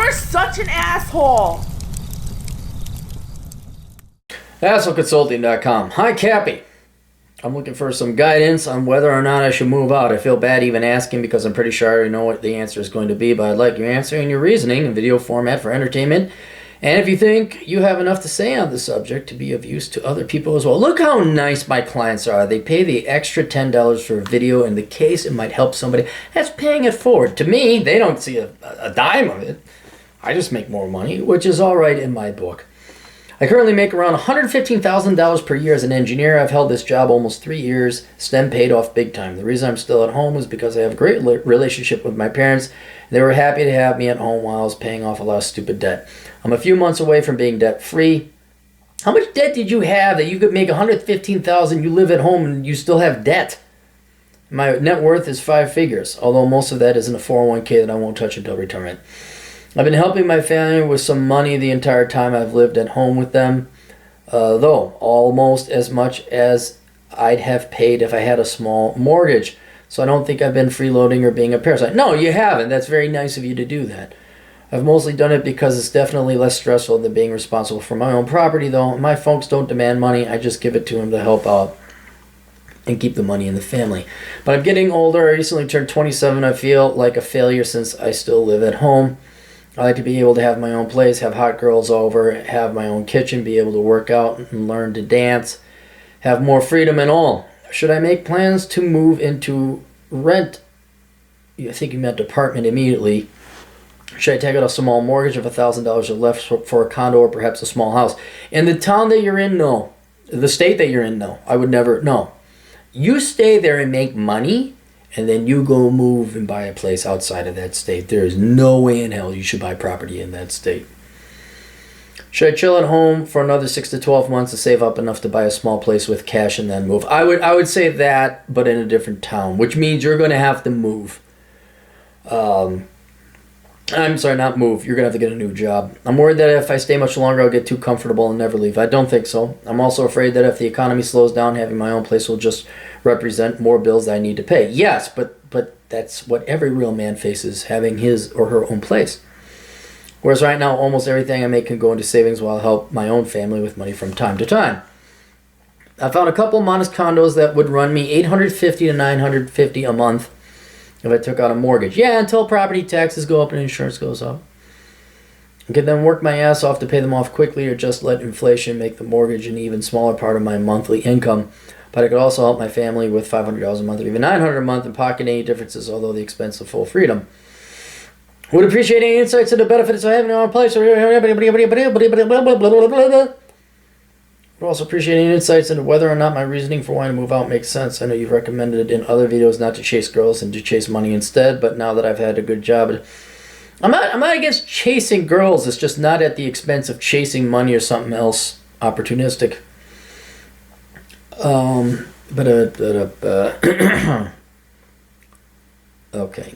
You're such an asshole. AssholeConsulting.com. Hi, Cappy. I'm looking for some guidance on whether or not I should move out. I feel bad even asking because I'm pretty sure I already know what the answer is going to be, but I'd like your answer and your reasoning in video format for entertainment. And if you think you have enough to say on the subject to be of use to other people as well. Look how nice my clients are. They pay the extra $10 for a video in the case it might help somebody. That's paying it forward. To me, they don't see a dime of it. I just make more money, which is all right in my book. I currently make around $115,000 per year as an engineer. I've held this job almost 3 years. STEM paid off big time. The reason I'm still at home is because I have a great relationship with my parents. They were happy to have me at home while I was paying off a lot of stupid debt. I'm a few months away from being debt-free. How much debt did you have that you could make $115,000, you live at home, and you still have debt? My net worth is 5 figures, although most of that is in a 401k that I won't touch until retirement. I've been helping my family with some money the entire time I've lived at home with them, though almost as much as I'd have paid if I had a small mortgage. So I don't think I've been freeloading or being a parasite. No, you haven't. That's very nice of you to do that. I've mostly done it because it's definitely less stressful than being responsible for my own property, though. My folks don't demand money. I just give it to them to help out and keep the money in the family. But I'm getting older. I recently turned 27. I feel like a failure since I still live at home. I like to be able to have my own place, have hot girls over, have my own kitchen, be able to work out and learn to dance, have more freedom and all. Should I make plans to move into rent? I think you meant apartment immediately. Should I take out a small mortgage of $1,000 or less for a condo or perhaps a small house? In the town that you're in, no. The state that you're in, no. I would never, no. You stay there and make money, and then you go move and buy a place outside of that state. There is no way in hell you should buy property in that state. Should I chill at home for another 6 to 12 months to save up enough to buy a small place with cash and then move? I would say that, but in a different town, which means you're going to have to move. I'm sorry, not move. You're going to have to get a new job. I'm worried that if I stay much longer, I'll get too comfortable and never leave. I don't think so. I'm also afraid that if the economy slows down, having my own place will just represent more bills that I need to pay. Yes, but that's what every real man faces, having his or her own place. Whereas right now, almost everything I make can go into savings while I help my own family with money from time to time. I found a couple modest condos that would run me $850 to $950 a month if I took out a mortgage. Yeah, until property taxes go up and insurance goes up. I could then work my ass off to pay them off quickly or just let inflation make the mortgage an even smaller part of my monthly income. But I could also help my family with $500 a month or even $900 a month and pocket any differences, although the expense of full freedom. Would appreciate any insights into the benefits of having your own place. Would also appreciate any insights into whether or not my reasoning for wanting to move out makes sense. I know you've recommended in other videos not to chase girls and to chase money instead, but now that I've had a good job, I'm not against chasing girls. It's just not at the expense of chasing money or something else opportunistic. Okay.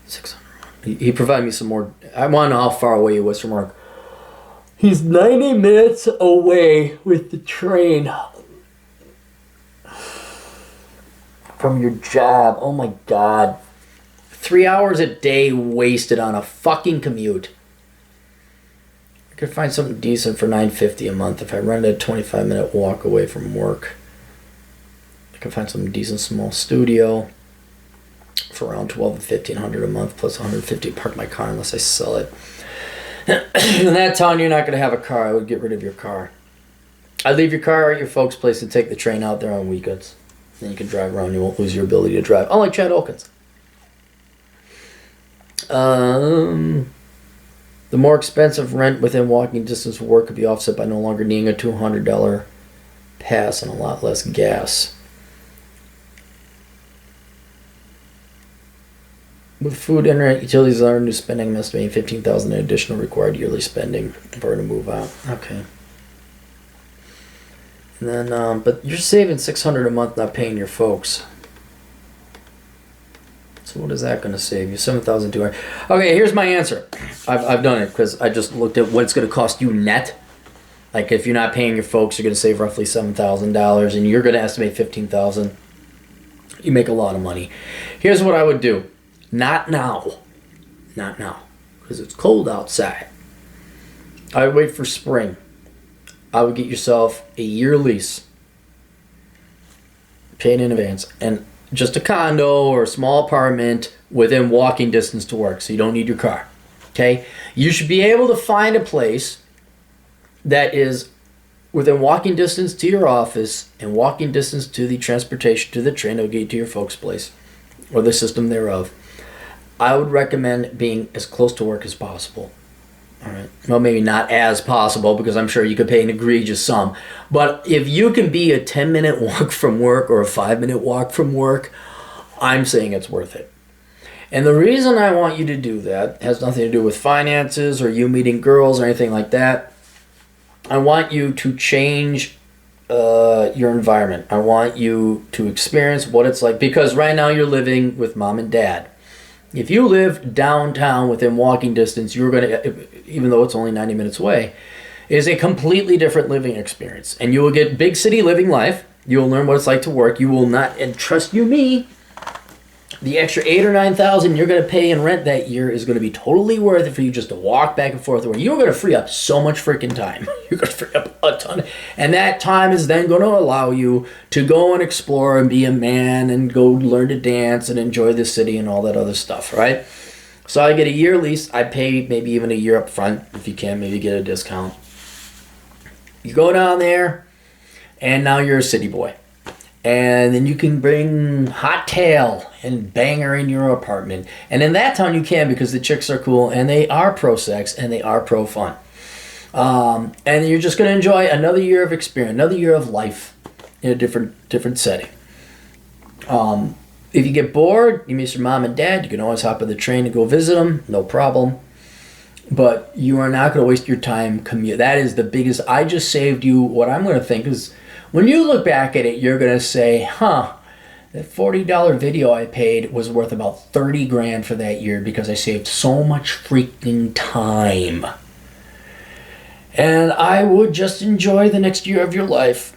600. He provided me some more. I want to know how far away he was from work. He's 90 minutes away with the train from your job. Oh my God. 3 hours a day wasted on a fucking commute. I could find something decent for $950 a month if I rented a 25-minute walk away from work. I could find something decent small studio for around $1,200 to $1,500 a month plus $150 to park my car unless I sell it. In that town, you're not going to have a car. I would get rid of your car. I'd leave your car at your folks' place and take the train out there on weekends. Then you can drive around. You won't lose your ability to drive. Unlike Chad Elkins. The more expensive rent within walking distance of work could be offset by no longer needing a $200 pass and a lot less gas. With food, internet, utilities, and other new spending, I'm estimating $15,000 in additional required yearly spending if I were to move out. Okay. And then, but you're saving $600 a month not paying your folks. So what is that going to save you? $7,200. Okay, here's my answer. I've done it because I just looked at what it's going to cost you net. Like if you're not paying your folks, you're going to save roughly $7,000, and you're going to estimate $15,000. You make a lot of money. Here's what I would do. Not now. Not now, because it's cold outside. I would wait for spring. I would get yourself a year lease, paid in advance, and just a condo or a small apartment within walking distance to work, so you don't need your car. Okay? You should be able to find a place that is within walking distance to your office and walking distance to the transportation, to the train that will get you to your folks' place or the system thereof. I would recommend being as close to work as possible. All right. Well, maybe not as possible, because I'm sure you could pay an egregious sum. But if you can be a 10-minute walk from work or a 5-minute walk from work, I'm saying it's worth it. And the reason I want you to do that has nothing to do with finances or you meeting girls or anything like that. I want you to change your environment. I want you to experience what it's like, because right now you're living with mom and dad. If you live downtown within walking distance, you're going to, even though it's only 90 minutes away, it is a completely different living experience. And you will get big city living life. You will learn what it's like to work. You will not, and trust you me, the extra $8,000 or $9,000 you're going to pay in rent that year is going to be totally worth it for you just to walk back and forth to work. You're going to free up so much freaking time. You're going to free up a ton. And that time is then going to allow you to go and explore and be a man and go learn to dance and enjoy the city and all that other stuff, right? So I get a year lease. I pay maybe even a year up front. If you can, maybe get a discount. You go down there, and now you're a city boy. And then you can bring hot tail and banger in your apartment. And in that town you can, because the chicks are cool and they are pro sex and they are pro fun. And you're just going to enjoy another year of experience, another year of life in a different setting. If you get bored, you miss your mom and dad, you can always hop on the train and go visit them, no problem. But you are not going to waste your time commute. That is the biggest. I just saved you. What I'm going to think is, when you look back at it, you're going to say, that $40 video I paid was worth about $30,000 for that year, because I saved so much freaking time. And I would just enjoy the next year of your life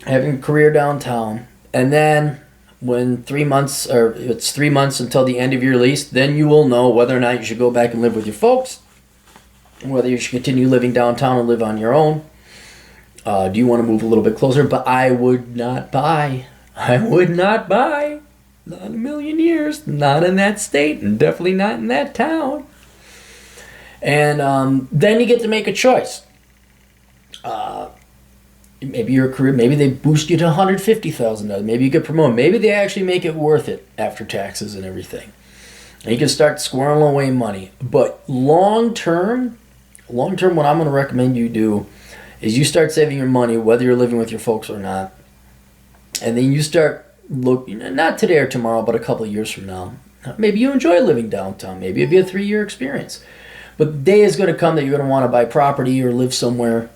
having a career downtown. And then when 3 months, or it's 3 months until the end of your lease, then you will know whether or not you should go back and live with your folks, whether you should continue living downtown and live on your own. Do you want to move a little bit closer? But I would not buy. Not in a million years. Not in that state, and definitely not in that town. And then you get to make a choice. Maybe your career, maybe they boost you to $150,000. Maybe you get promoted. Maybe they actually make it worth it after taxes and everything. And you can start squirreling away money. But long term, what I'm going to recommend you do is you start saving your money, whether you're living with your folks or not. And then you start looking, not today or tomorrow, but a couple of years from now. Maybe you enjoy living downtown. Maybe it'd be a 3-year experience. But the day is going to come that you're going to want to buy property or live somewhere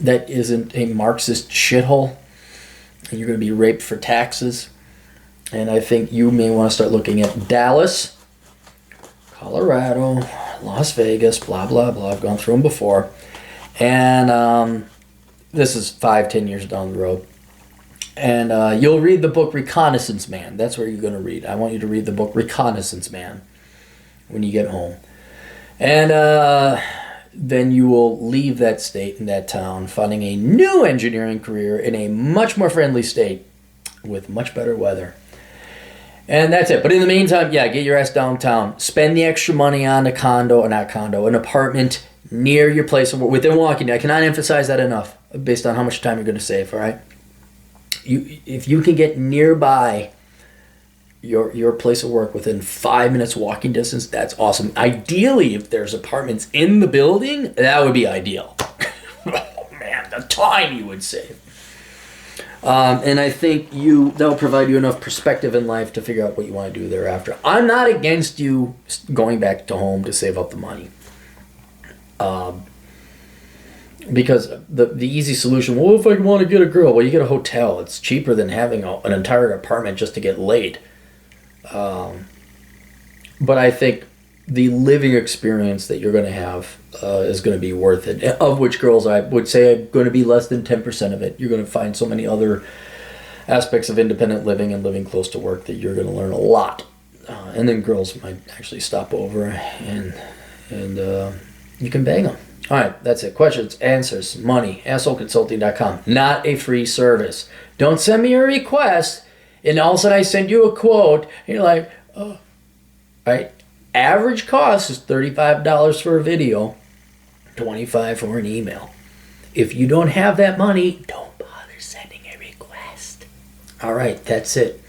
that isn't a Marxist shithole. And you're going to be raped for taxes. And I think you may want to start looking at Dallas, Colorado, Las Vegas, blah, blah, blah. I've gone through them before. And this is 5-10 years down the road. And you'll read the book Reconnaissance Man. That's where you're going to read. I want you to read the book Reconnaissance Man when you get home. And then you will leave that state and that town, finding a new engineering career in a much more friendly state with much better weather. And that's it. But in the meantime, get your ass downtown. Spend the extra money on a condo, or not condo, an apartment near your place of work, within walking. I cannot emphasize that enough, based on how much time you're going to save, all right? If you can get nearby your place of work within 5 minutes walking distance, that's awesome. Ideally, if there's apartments in the building, that would be ideal. Oh, man, the time you would save. And I think that'll provide you enough perspective in life to figure out what you want to do thereafter. I'm not against you going back to home to save up the money. Because the easy solution, well, if I want to get a girl, well, you get a hotel. It's cheaper than having an entire apartment just to get laid. But I think the living experience that you're going to have is going to be worth it. Of which girls, I would say, are going to be less than 10% of it. You're going to find so many other aspects of independent living and living close to work that you're going to learn a lot And then girls might actually stop over and you can bang them. All right, that's it. Questions, answers, money, assholeconsulting.com. Not a free service. Don't send me a request and all of a sudden I send you a quote and you're like, oh. Right? Average cost is $35 for a video, $25 for an email. If you don't have that money, don't bother sending a request. All right, that's it.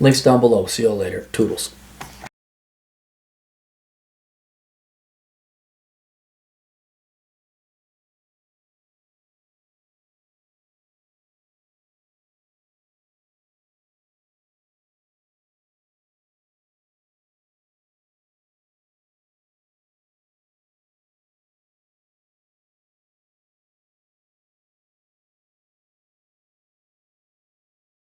Links down below. See you all later. Toodles.